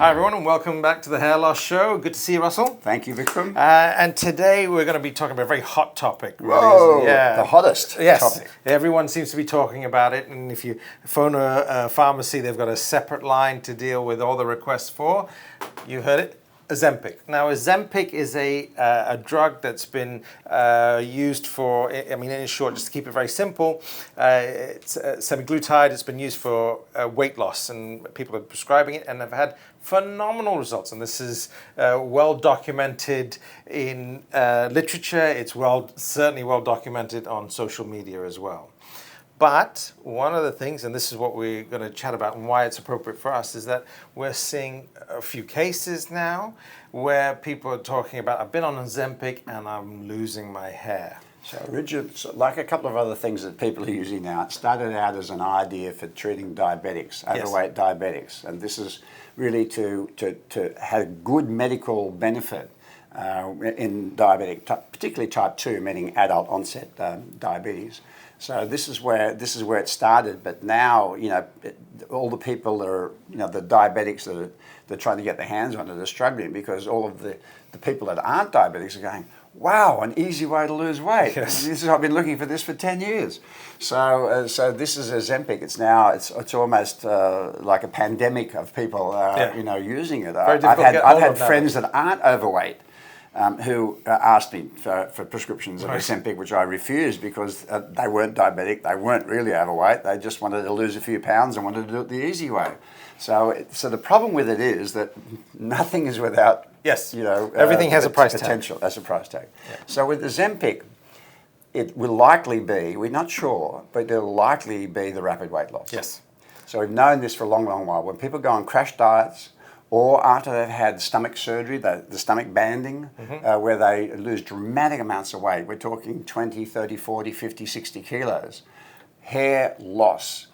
Hi everyone and welcome back to the Hair Loss Show. Good to see you, Russell. Thank you, Vikram. And today we're going to be talking about a very hot topic. Really, Whoa, the hottest topic. Everyone seems to be talking about it, and if you phone a pharmacy, they've got a separate line to deal with all the requests for. You heard it. Ozempic. Now, Ozempic is a drug that's been used for, in short, just to keep it very simple, it's semaglutide. It's been used for weight loss, and people are prescribing it and have had phenomenal results. And this is well documented in literature. It's certainly well documented on social media as well. But one of the things, and this is what we're going to chat about and why it's appropriate for us, is that we're seeing a few cases now where people are talking about, I've been on Ozempic and I'm losing my hair. So Richard, like a couple of other things that people are using now, it started out as an idea for treating diabetics, overweight diabetics. And this is really to have good medical benefit in diabetic, particularly type 2, meaning adult onset diabetes. So this is where it started, but now all the people that are the diabetics that are trying to get their hands on it are struggling, because all of the people that aren't diabetics are going, wow, an easy way to lose weight. Yes. I've been looking for this for 10 years. So this is Ozempic. It's almost like a pandemic of people using it. I've had friends that aren't overweight. Who asked me for prescriptions of Ozempic, which I refused because they weren't diabetic, they weren't really overweight, they just wanted to lose a few pounds and wanted to do it the easy way. So the problem with it is that nothing is without, everything has a price potential. tag. That's a price tag. Yeah. So with Ozempic, it will likely be, we're not sure, but it'll likely be the rapid weight loss. Yes. So we've known this for a long, long while. When people go on crash diets, or after they've had stomach surgery, the stomach banding, where they lose dramatic amounts of weight. We're talking 20, 30, 40, 50, 60 kilos. Hair loss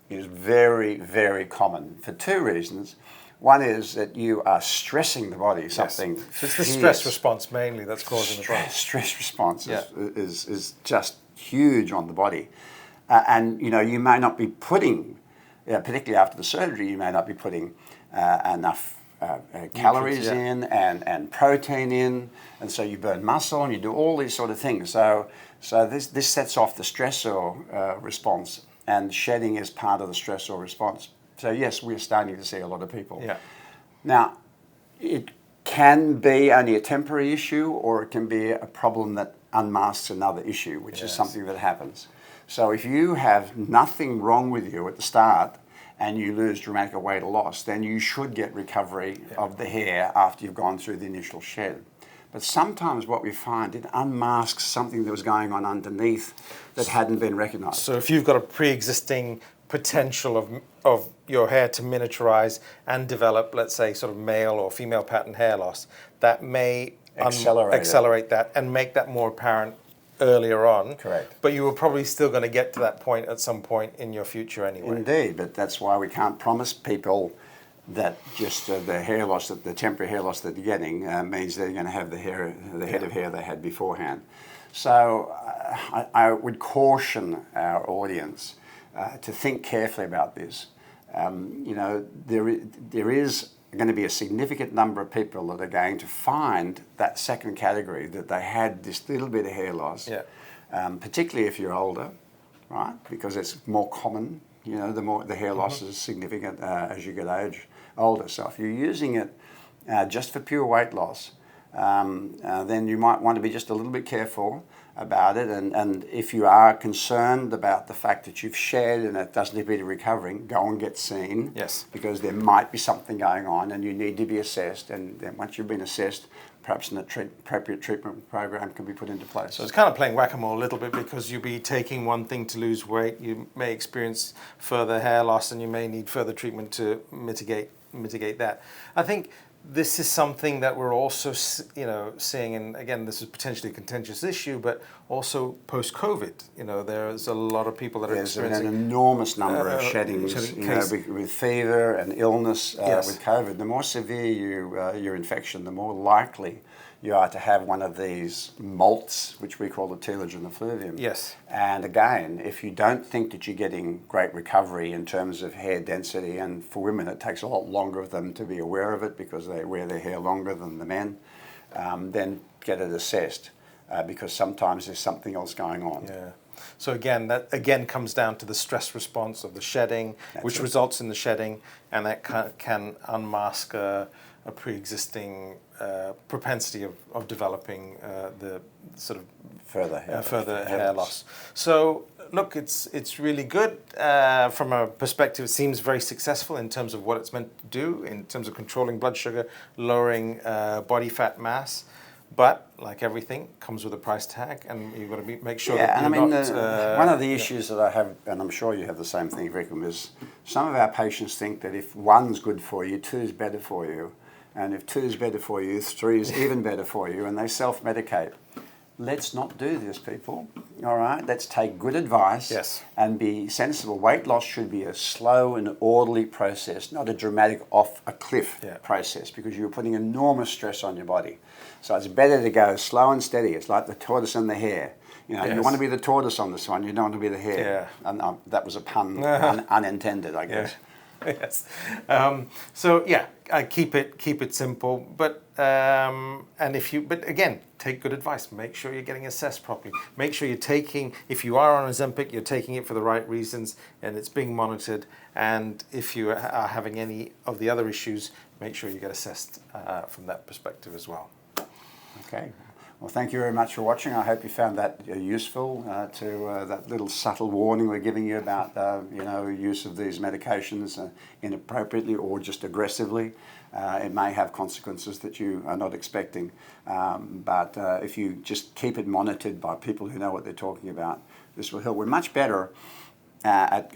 is very, very common for two reasons. One is that you are stressing the body, something So it's the stress response mainly that's causing the problem. Stress response is just huge on the body. And you may not be putting, particularly after the surgery, you may not be putting enough calories in and protein in, and so you burn muscle and you do all these sort of things. So this sets off the stressor response, and shedding is part of the stressor response. So yes, we're starting to see a lot of people. Yeah. Now, it can be only a temporary issue, or it can be a problem that unmasks another issue, which is something that happens. So if you have nothing wrong with you at the start, and you lose dramatic weight loss, then you should get recovery of the hair after you've gone through the initial shed. But sometimes what we find, it unmasks something that was going on underneath that hadn't been recognised. So if you've got a pre-existing potential of your hair to miniaturize and develop, let's say, sort of male or female pattern hair loss, that may accelerate that and make that more apparent earlier on. Correct. But you were probably still going to get to that point at some point in your future anyway. Indeed, but that's why we can't promise people that just the hair loss, the temporary hair loss that they're getting means they're going to have the head of hair they had beforehand. So I would caution our audience to think carefully about this. There is going to be a significant number of people that are going to find that second category, that they had this little bit of hair loss, particularly if you're older, right? Because it's more common, the more the hair loss is significant as you get older. So if you're using it just for pure weight loss, then you might want to be just a little bit careful about it, and if you are concerned about the fact that you've shed and it doesn't appear to be recovering, go and get seen. Yes. Because there might be something going on and you need to be assessed, and then once you've been assessed, perhaps an appropriate treatment program can be put into place. So it's kind of playing whack-a-mole a little bit, because you'll be taking one thing to lose weight, you may experience further hair loss, and you may need further treatment to mitigate that. I think this is something that we're also, seeing, and again, this is potentially a contentious issue, but also post-COVID, there's a lot of people that are experiencing... There's an enormous number of sheddings, with fever and illness with COVID. The more severe your infection, the more likely you are to have one of these malts, which we call the telogen effluvium. Yes. And again, if you don't think that you're getting great recovery in terms of hair density, and for women it takes a lot longer for them to be aware of it because they wear their hair longer than the men, then get it assessed because sometimes there's something else going on. Yeah. So again, that again comes down to the stress response of the shedding, which results in the shedding, and that can unmask a pre-existing propensity of developing the sort of further hair loss. So look, it's really good from a perspective. It seems very successful in terms of what it's meant to do, in terms of controlling blood sugar, lowering body fat mass. But like everything, comes with a price tag, and you've got to make sure that you're not. One of the issues that I have, and I'm sure you have the same thing, Vikram, is some of our patients think that if one's good for you, two's better for you, and if two's better for you, three's even better for you, and they self-medicate. Let's not do this, people. All right, let's take good advice and be sensible. Weight loss should be a slow and orderly process, not a dramatic off a cliff process, because you're putting enormous stress on your body. So it's better to go slow and steady. It's like the tortoise and the hare. You know, you want to be the tortoise on this one. You don't want to be the hare. Yeah. And that was a pun, unintended, I guess. Yes. So yeah, keep it simple. But but again, take good advice. Make sure you're getting assessed properly. Make sure you're taking, if you are on Ozempic, you're taking it for the right reasons and it's being monitored. And if you are having any of the other issues, make sure you get assessed from that perspective as well. Okay. Well, thank you very much for watching. I hope you found that useful to that little subtle warning we're giving you about use of these medications inappropriately or just aggressively. It may have consequences that you are not expecting, but if you just keep it monitored by people who know what they're talking about, this will help. We're much better at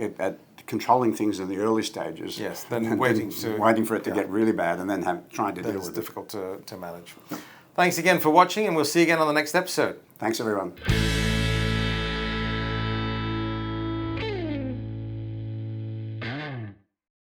controlling things in the early stages than waiting for it to get really bad and then trying to deal with it. It's difficult to manage. Thanks again for watching, and we'll see you again on the next episode. Thanks, everyone.